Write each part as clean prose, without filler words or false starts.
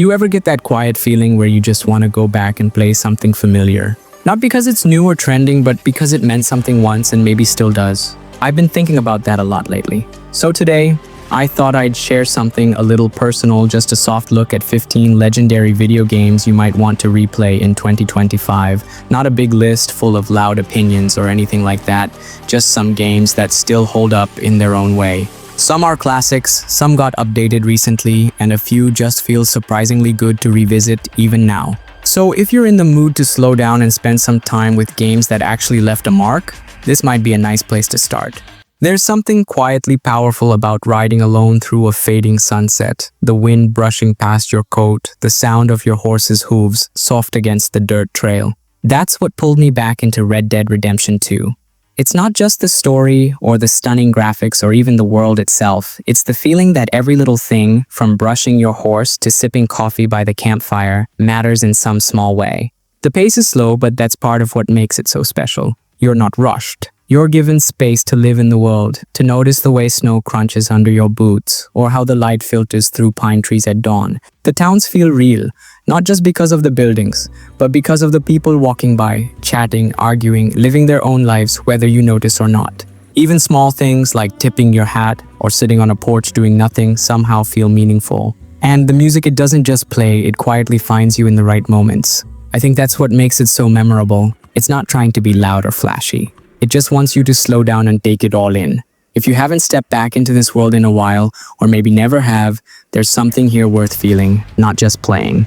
You ever get that quiet feeling where you just want to go back and play something familiar? Not because it's new or trending, but because it meant something once and maybe still does. I've been thinking about that a lot lately. So today, I thought I'd share something a little personal, just a soft look at 15 legendary video games you might want to replay in 2025. Not a big list full of loud opinions or anything like that, just some games that still hold up in their own way. Some are classics, some got updated recently, and a few just feel surprisingly good to revisit even now. So if you're in the mood to slow down and spend some time with games that actually left a mark, this might be a nice place to start. There's something quietly powerful about riding alone through a fading sunset, the wind brushing past your coat, the sound of your horse's hooves soft against the dirt trail. That's what pulled me back into Red Dead Redemption 2. It's not just the story or the stunning graphics or even the world itself. It's the feeling that every little thing, from brushing your horse to sipping coffee by the campfire, matters in some small way. The pace is slow, but that's part of what makes it so special. You're not rushed. You're given space to live in the world, to notice the way snow crunches under your boots, or how the light filters through pine trees at dawn. The towns feel real, not just because of the buildings, but because of the people walking by, chatting, arguing, living their own lives, whether you notice or not. Even small things like tipping your hat or sitting on a porch doing nothing somehow feel meaningful. And the music, it doesn't just play, it quietly finds you in the right moments. I think that's what makes it so memorable. It's not trying to be loud or flashy. It just wants you to slow down and take it all in. If you haven't stepped back into this world in a while, or maybe never have, there's something here worth feeling, not just playing.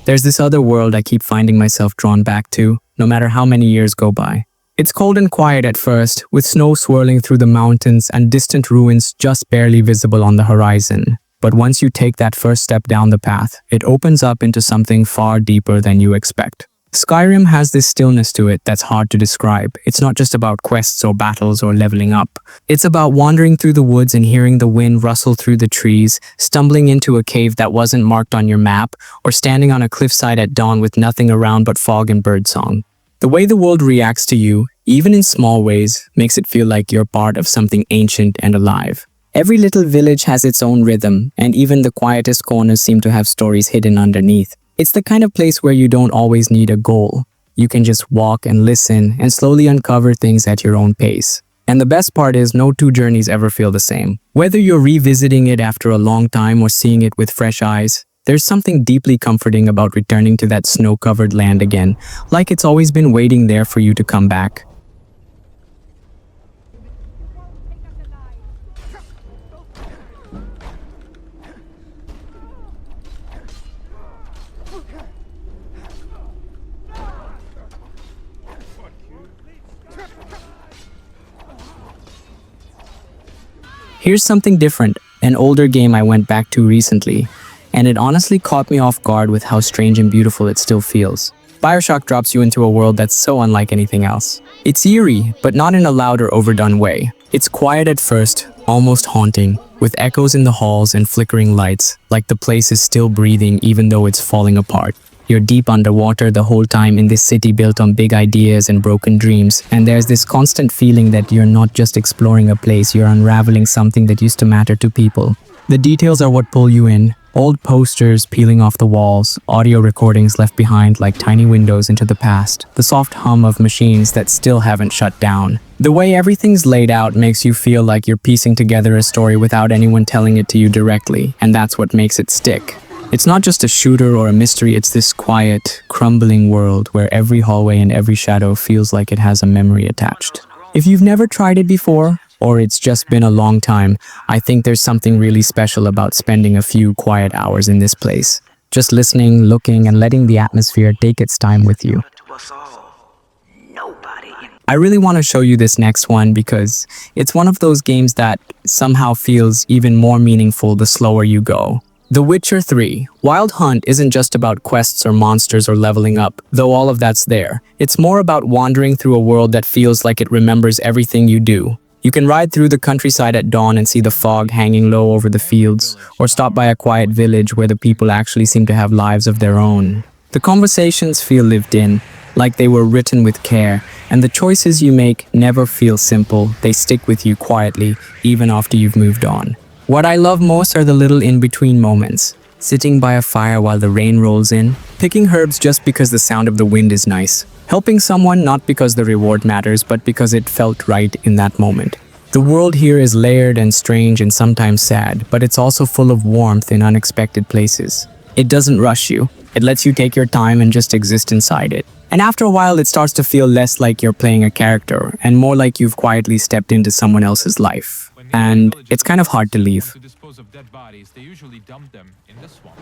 There's this other world I keep finding myself drawn back to, no matter how many years go by. It's cold and quiet at first, with snow swirling through the mountains and distant ruins just barely visible on the horizon. But once you take that first step down the path, it opens up into something far deeper than you expect. Skyrim has this stillness to it that's hard to describe. It's not just about quests or battles or leveling up. It's about wandering through the woods and hearing the wind rustle through the trees, stumbling into a cave that wasn't marked on your map, or standing on a cliffside at dawn with nothing around but fog and birdsong. The way the world reacts to you, even in small ways, makes it feel like you're part of something ancient and alive. Every little village has its own rhythm, and even the quietest corners seem to have stories hidden underneath. It's the kind of place where you don't always need a goal. You can just walk and listen and slowly uncover things at your own pace. And the best part is no two journeys ever feel the same. Whether you're revisiting it after a long time or seeing it with fresh eyes, there's something deeply comforting about returning to that snow-covered land again, like it's always been waiting there for you to come back. Here's something different, an older game I went back to recently, and it honestly caught me off guard with how strange and beautiful it still feels. BioShock drops you into a world that's so unlike anything else. It's eerie, but not in a loud or overdone way. It's quiet at first, almost haunting, with echoes in the halls and flickering lights, like the place is still breathing even though it's falling apart. You're deep underwater the whole time in this city built on big ideas and broken dreams, and there's this constant feeling that you're not just exploring a place, you're unraveling something that used to matter to people. The details are what pull you in. Old posters peeling off the walls, audio recordings left behind like tiny windows into the past, the soft hum of machines that still haven't shut down. The way everything's laid out makes you feel like you're piecing together a story without anyone telling it to you directly, and that's what makes it stick. It's not just a shooter or a mystery, it's this quiet, crumbling world where every hallway and every shadow feels like it has a memory attached. If you've never tried it before, or it's just been a long time, I think there's something really special about spending a few quiet hours in this place. Just listening, looking, and letting the atmosphere take its time with you. I really want to show you this next one because it's one of those games that somehow feels even more meaningful the slower you go. The Witcher 3 Wild Hunt isn't just about quests or monsters or leveling up, though all of that's there. It's more about wandering through a world that feels like it remembers everything you do. You can ride through the countryside at dawn and see the fog hanging low over the fields, or stop by a quiet village where the people actually seem to have lives of their own. The conversations feel lived in, like they were written with care, and the choices you make never feel simple. They stick with you quietly, even after you've moved on. What I love most are the little in-between moments. Sitting by a fire while the rain rolls in, picking herbs just because the sound of the wind is nice, helping someone not because the reward matters, but because it felt right in that moment. The world here is layered and strange and sometimes sad, but it's also full of warmth in unexpected places. It doesn't rush you. It lets you take your time and just exist inside it. And after a while, it starts to feel less like you're playing a character and more like you've quietly stepped into someone else's life. And it's kind of hard to leave. To dispose of dead bodies, they usually dump them in the swamp.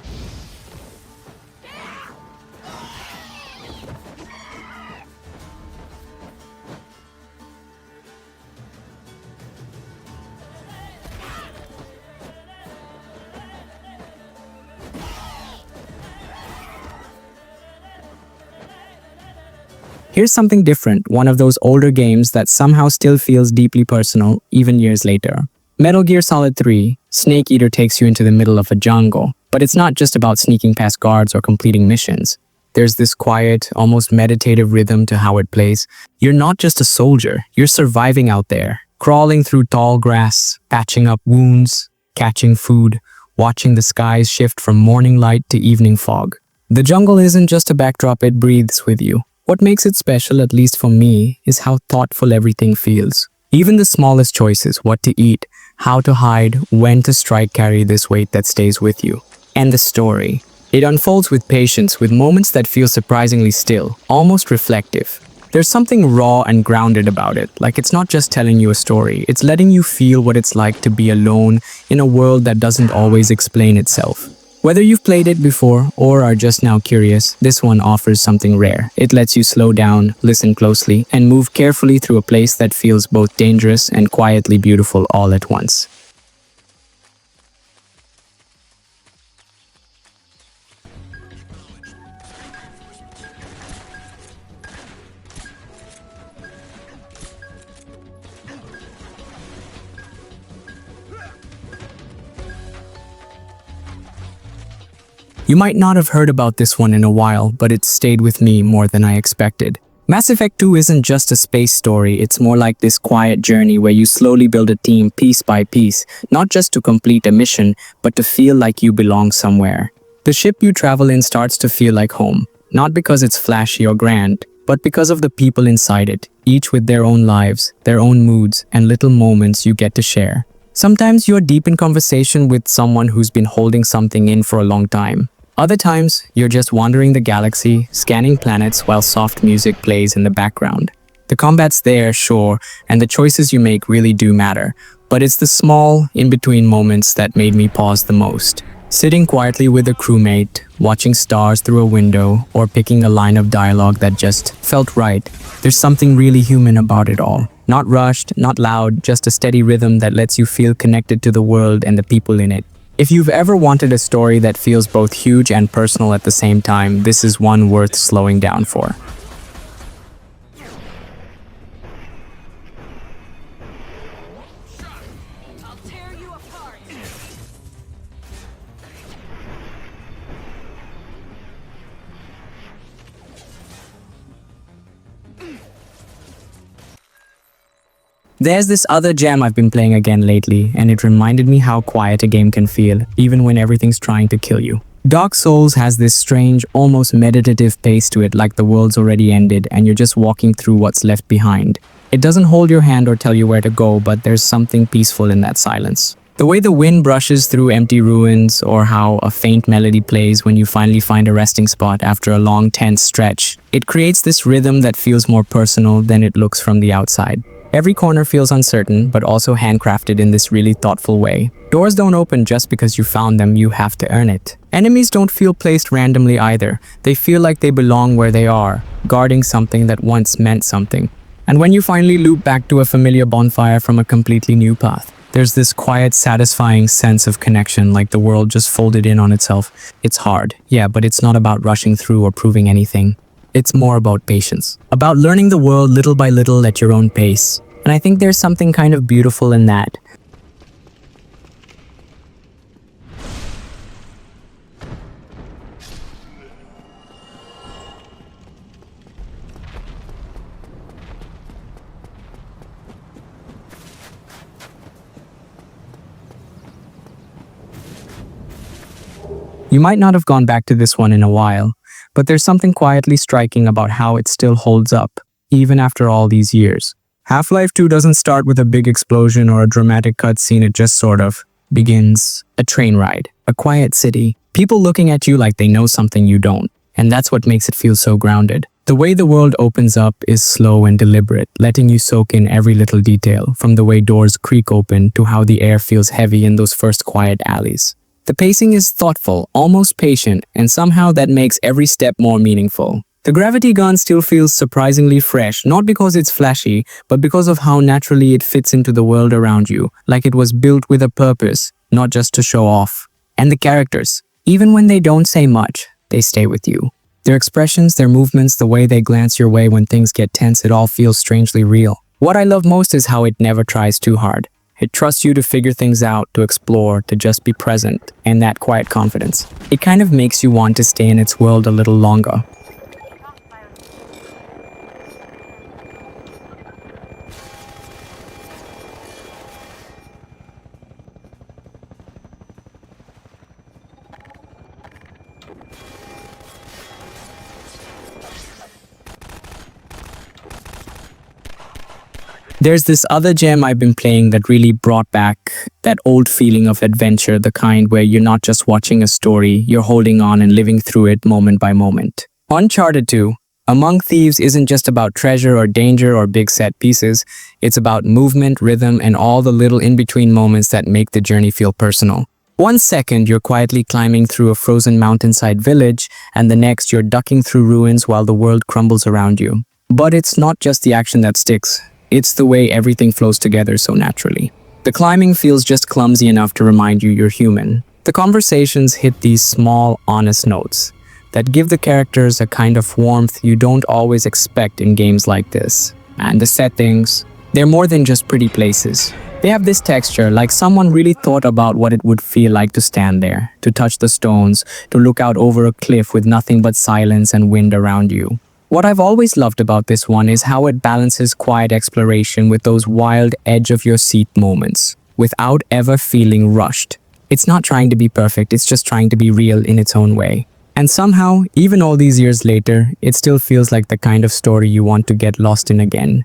Here's something different, one of those older games that somehow still feels deeply personal, even years later. Metal Gear Solid 3, Snake Eater takes you into the middle of a jungle, but it's not just about sneaking past guards or completing missions. There's this quiet, almost meditative rhythm to how it plays. You're not just a soldier, you're surviving out there, crawling through tall grass, patching up wounds, catching food, watching the skies shift from morning light to evening fog. The jungle isn't just a backdrop, it breathes with you. What makes it special, at least for me, is how thoughtful everything feels. Even the smallest choices, what to eat, how to hide, when to strike, carry this weight that stays with you. And the story. It unfolds with patience, with moments that feel surprisingly still, almost reflective. There's something raw and grounded about it, like it's not just telling you a story, it's letting you feel what it's like to be alone in a world that doesn't always explain itself. Whether you've played it before or are just now curious, this one offers something rare. It lets you slow down, listen closely, and move carefully through a place that feels both dangerous and quietly beautiful all at once. You might not have heard about this one in a while, but it's stayed with me more than I expected. Mass Effect 2 isn't just a space story, it's more like this quiet journey where you slowly build a team piece by piece, not just to complete a mission, but to feel like you belong somewhere. The ship you travel in starts to feel like home, not because it's flashy or grand, but because of the people inside it, each with their own lives, their own moods, and little moments you get to share. Sometimes you're deep in conversation with someone who's been holding something in for a long time. Other times, you're just wandering the galaxy, scanning planets while soft music plays in the background. The combat's there, sure, and the choices you make really do matter, but it's the small, in-between moments that made me pause the most. Sitting quietly with a crewmate, watching stars through a window, or picking a line of dialogue that just felt right. There's something really human about it all. Not rushed, not loud, just a steady rhythm that lets you feel connected to the world and the people in it. If you've ever wanted a story that feels both huge and personal at the same time, this is one worth slowing down for. I'll tear you apart. There's this other gem I've been playing again lately, and it reminded me how quiet a game can feel, even when everything's trying to kill you. Dark Souls has this strange, almost meditative pace to it, like the world's already ended and you're just walking through what's left behind. It doesn't hold your hand or tell you where to go, but there's something peaceful in that silence. The way the wind brushes through empty ruins, or how a faint melody plays when you finally find a resting spot after a long, tense stretch, it creates this rhythm that feels more personal than it looks from the outside. Every corner feels uncertain, but also handcrafted in this really thoughtful way. Doors don't open just because you found them, you have to earn it. Enemies don't feel placed randomly either. They feel like they belong where they are, guarding something that once meant something. And when you finally loop back to a familiar bonfire from a completely new path, There's this quiet, satisfying sense of connection, like the world just folded in on itself. It's hard, yeah, but it's not about rushing through or proving anything. It's more about patience, about learning the world little by little at your own pace. And I think there's something kind of beautiful in that. You might not have gone back to this one in a while, but there's something quietly striking about how it still holds up, even after all these years. Half-Life 2 doesn't start with a big explosion or a dramatic cutscene, it just sort of begins. A train ride, a quiet city, people looking at you like they know something you don't, and that's what makes it feel so grounded. The way the world opens up is slow and deliberate, letting you soak in every little detail, from the way doors creak open to how the air feels heavy in those first quiet alleys. The pacing is thoughtful, almost patient, and somehow that makes every step more meaningful. The gravity gun still feels surprisingly fresh, not because it's flashy, but because of how naturally it fits into the world around you, like it was built with a purpose, not just to show off. And the characters, even when they don't say much, they stay with you. Their expressions, their movements, the way they glance your way when things get tense, it all feels strangely real. What I love most is how it never tries too hard. It trusts you to figure things out, to explore, to just be present, and that quiet confidence. It kind of makes you want to stay in its world a little longer. There's this other gem I've been playing that really brought back that old feeling of adventure, the kind where you're not just watching a story, you're holding on and living through it moment by moment. Uncharted 2, Among Thieves isn't just about treasure or danger or big set pieces, it's about movement, rhythm, and all the little in-between moments that make the journey feel personal. One second, you're quietly climbing through a frozen mountainside village, and the next, you're ducking through ruins while the world crumbles around you. But it's not just the action that sticks. It's the way everything flows together so naturally. The climbing feels just clumsy enough to remind you you're human. The conversations hit these small, honest notes that give the characters a kind of warmth you don't always expect in games like this. And the settings, they're more than just pretty places. They have this texture, like someone really thought about what it would feel like to stand there, to touch the stones, to look out over a cliff with nothing but silence and wind around you. What I've always loved about this one is how it balances quiet exploration with those wild edge-of-your-seat moments, without ever feeling rushed. It's not trying to be perfect, it's just trying to be real in its own way. And somehow, even all these years later, it still feels like the kind of story you want to get lost in again.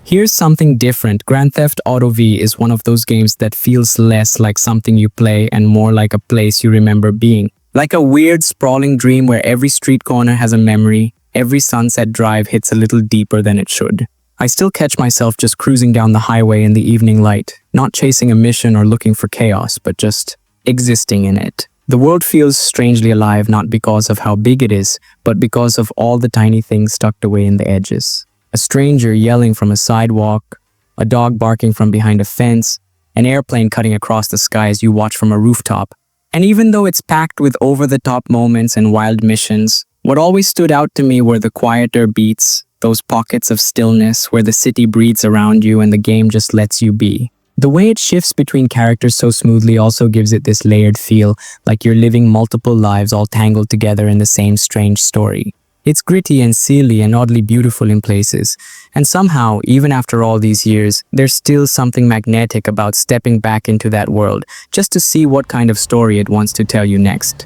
Here's something different. Grand Theft Auto V is one of those games that feels less like something you play and more like a place you remember being. Like a weird, sprawling dream where every street corner has a memory, every sunset drive hits a little deeper than it should. I still catch myself just cruising down the highway in the evening light, not chasing a mission or looking for chaos, but just existing in it. The world feels strangely alive, not because of how big it is, but because of all the tiny things tucked away in the edges. A stranger yelling from a sidewalk, a dog barking from behind a fence, an airplane cutting across the sky as you watch from a rooftop. And even though it's packed with over-the-top moments and wild missions, what always stood out to me were the quieter beats, those pockets of stillness where the city breathes around you and the game just lets you be. The way it shifts between characters so smoothly also gives it this layered feel, like you're living multiple lives all tangled together in the same strange story. It's gritty and silly and oddly beautiful in places, and somehow, even after all these years, there's still something magnetic about stepping back into that world, just to see what kind of story it wants to tell you next.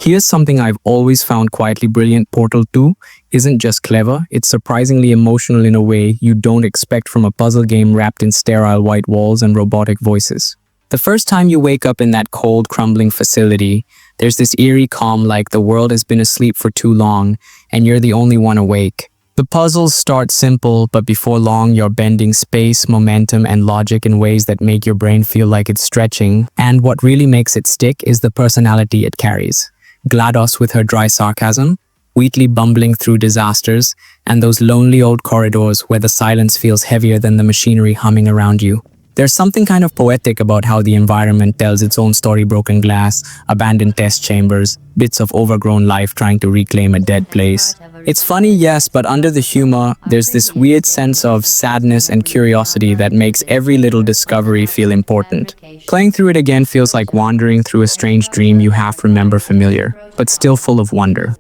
Here's something I've always found quietly brilliant. Portal 2 isn't just clever, it's surprisingly emotional in a way you don't expect from a puzzle game wrapped in sterile white walls and robotic voices. The first time you wake up in that cold, crumbling facility, there's this eerie calm like the world has been asleep for too long and you're the only one awake. The puzzles start simple, but before long you're bending space, momentum, and logic in ways that make your brain feel like it's stretching. And what really makes it stick is the personality it carries. GLaDOS with her dry sarcasm, Wheatley bumbling through disasters, and those lonely old corridors where the silence feels heavier than the machinery humming around you. There's something kind of poetic about how the environment tells its own story: broken glass, abandoned test chambers, bits of overgrown life trying to reclaim a dead place. It's funny, yes, but under the humor, there's this weird sense of sadness and curiosity that makes every little discovery feel important. Playing through it again feels like wandering through a strange dream you half remember familiar, but still full of wonder.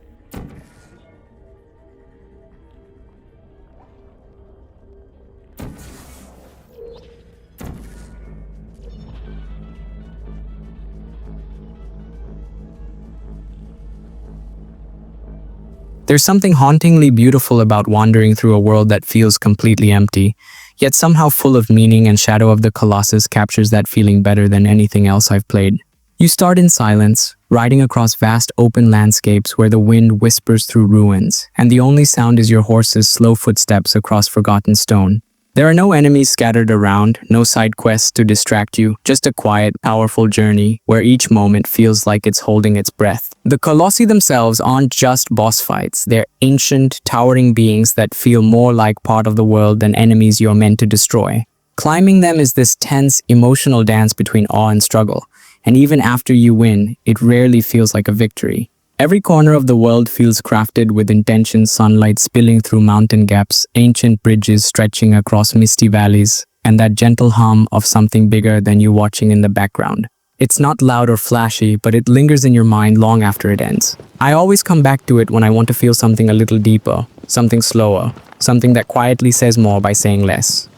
There's something hauntingly beautiful about wandering through a world that feels completely empty, yet somehow full of meaning, and Shadow of the Colossus captures that feeling better than anything else I've played. You start in silence, riding across vast open landscapes where the wind whispers through ruins, and the only sound is your horse's slow footsteps across forgotten stone. There are no enemies scattered around, no side quests to distract you, just a quiet, powerful journey where each moment feels like it's holding its breath. The Colossi themselves aren't just boss fights, they're ancient, towering beings that feel more like part of the world than enemies you're meant to destroy. Climbing them is this tense, emotional dance between awe and struggle, and even after you win, it rarely feels like a victory. Every corner of the world feels crafted with intention: sunlight spilling through mountain gaps, ancient bridges stretching across misty valleys, and that gentle hum of something bigger than you watching in the background. It's not loud or flashy, but it lingers in your mind long after it ends. I always come back to it when I want to feel something a little deeper, something slower, something that quietly says more by saying less.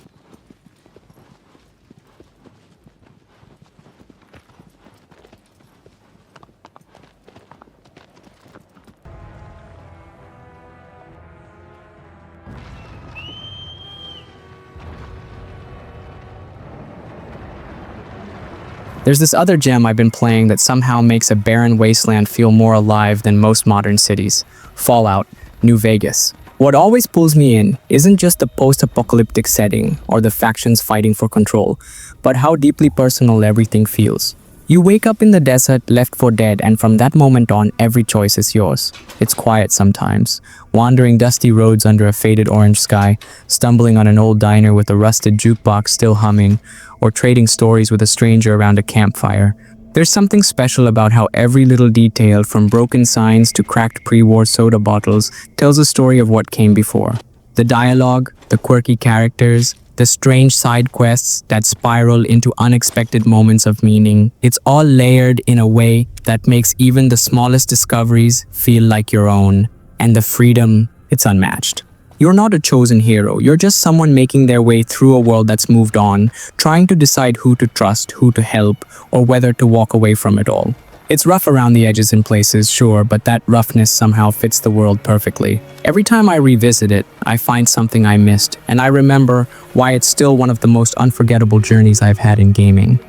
There's this other gem I've been playing that somehow makes a barren wasteland feel more alive than most modern cities: Fallout, New Vegas. What always pulls me in isn't just the post-apocalyptic setting or the factions fighting for control, but how deeply personal everything feels. You wake up in the desert, left for dead, and from that moment on, every choice is yours. It's quiet sometimes, wandering dusty roads under a faded orange sky, stumbling on an old diner with a rusted jukebox still humming, or trading stories with a stranger around a campfire. There's something special about how every little detail, from broken signs to cracked pre-war soda bottles, tells a story of what came before. The dialogue, the quirky characters, the strange side quests that spiral into unexpected moments of meaning. It's all layered in a way that makes even the smallest discoveries feel like your own. And the freedom, it's unmatched. You're not a chosen hero, you're just someone making their way through a world that's moved on, trying to decide who to trust, who to help, or whether to walk away from it all. It's rough around the edges in places, sure, but that roughness somehow fits the world perfectly. Every time I revisit it, I find something I missed, and I remember why it's still one of the most unforgettable journeys I've had in gaming.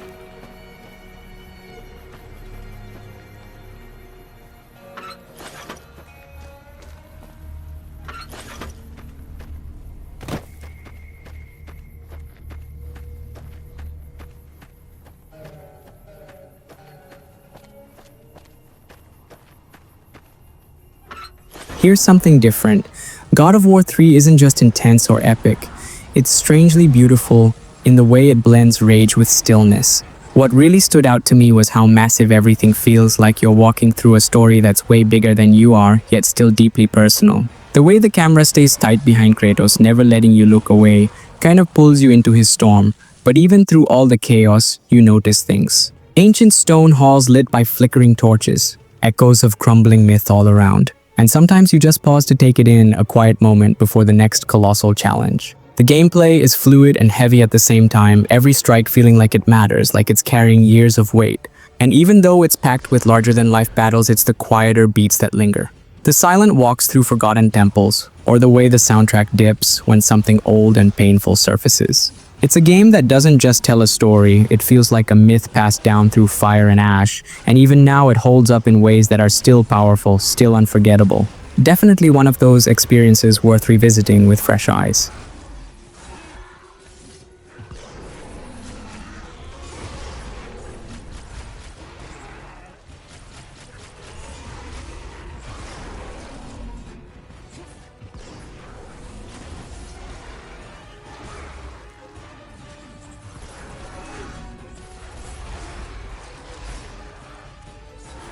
Here's something different. God of War 3 isn't just intense or epic. It's strangely beautiful in the way it blends rage with stillness. What really stood out to me was how massive everything feels, like you're walking through a story that's way bigger than you are, yet still deeply personal. The way the camera stays tight behind Kratos, never letting you look away, kind of pulls you into his storm. But even through all the chaos, you notice things. Ancient stone halls lit by flickering torches, echoes of crumbling myth all around. And sometimes you just pause to take it in, a quiet moment before the next colossal challenge. The gameplay is fluid and heavy at the same time, every strike feeling like it matters, like it's carrying years of weight. And even though it's packed with larger-than-life battles, it's the quieter beats that linger. The silent walks through forgotten temples, or the way the soundtrack dips when something old and painful surfaces. It's a game that doesn't just tell a story, it feels like a myth passed down through fire and ash, and even now it holds up in ways that are still powerful, still unforgettable. Definitely one of those experiences worth revisiting with fresh eyes.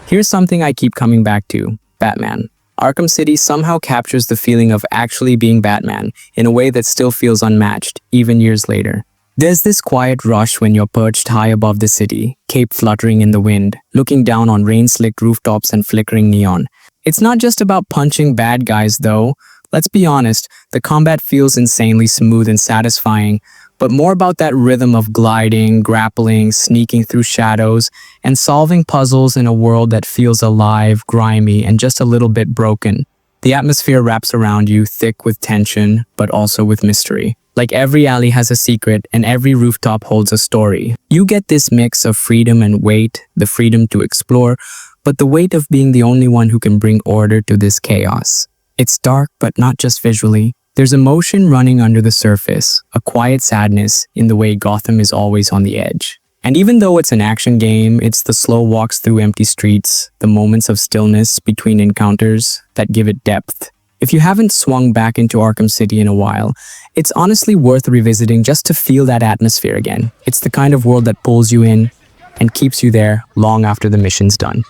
Here's something I keep coming back to: Batman. Arkham City somehow captures the feeling of actually being Batman in a way that still feels unmatched, even years later. There's this quiet rush when you're perched high above the city, cape fluttering in the wind, looking down on rain-slicked rooftops and flickering neon. It's not just about punching bad guys, though. Let's be honest, the combat feels insanely smooth and satisfying, but more about that rhythm of gliding, grappling, sneaking through shadows, and solving puzzles in a world that feels alive, grimy, and just a little bit broken. The atmosphere wraps around you, thick with tension, but also with mystery. Like every alley has a secret, and every rooftop holds a story. You get this mix of freedom and weight, the freedom to explore, but the weight of being the only one who can bring order to this chaos. It's dark, but not just visually. There's emotion running under the surface, a quiet sadness in the way Gotham is always on the edge. And even though it's an action game, it's the slow walks through empty streets, the moments of stillness between encounters that give it depth. If you haven't swung back into Arkham City in a while, it's honestly worth revisiting just to feel that atmosphere again. It's the kind of world that pulls you in and keeps you there long after the mission's done.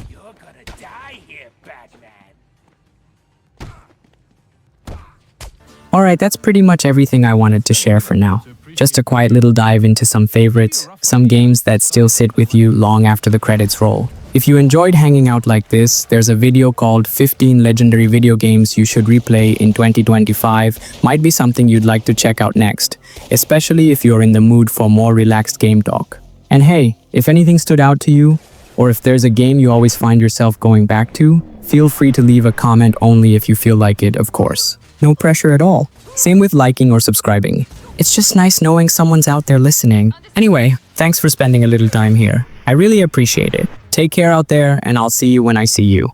You're gonna die here, Batman. Alright, that's pretty much everything I wanted to share for now. Just a quiet little dive into some favorites, some games that still sit with you long after the credits roll. If you enjoyed hanging out like this, there's a video called 15 Legendary Video Games You Should Replay in 2025. Might be something you'd like to check out next, especially if you're in the mood for more relaxed game talk. And hey, if anything stood out to you, or if there's a game you always find yourself going back to, feel free to leave a comment only if you feel like it, of course. No pressure at all. Same with liking or subscribing. It's just nice knowing someone's out there listening. Anyway, thanks for spending a little time here. I really appreciate it. Take care out there, and I'll see you when I see you.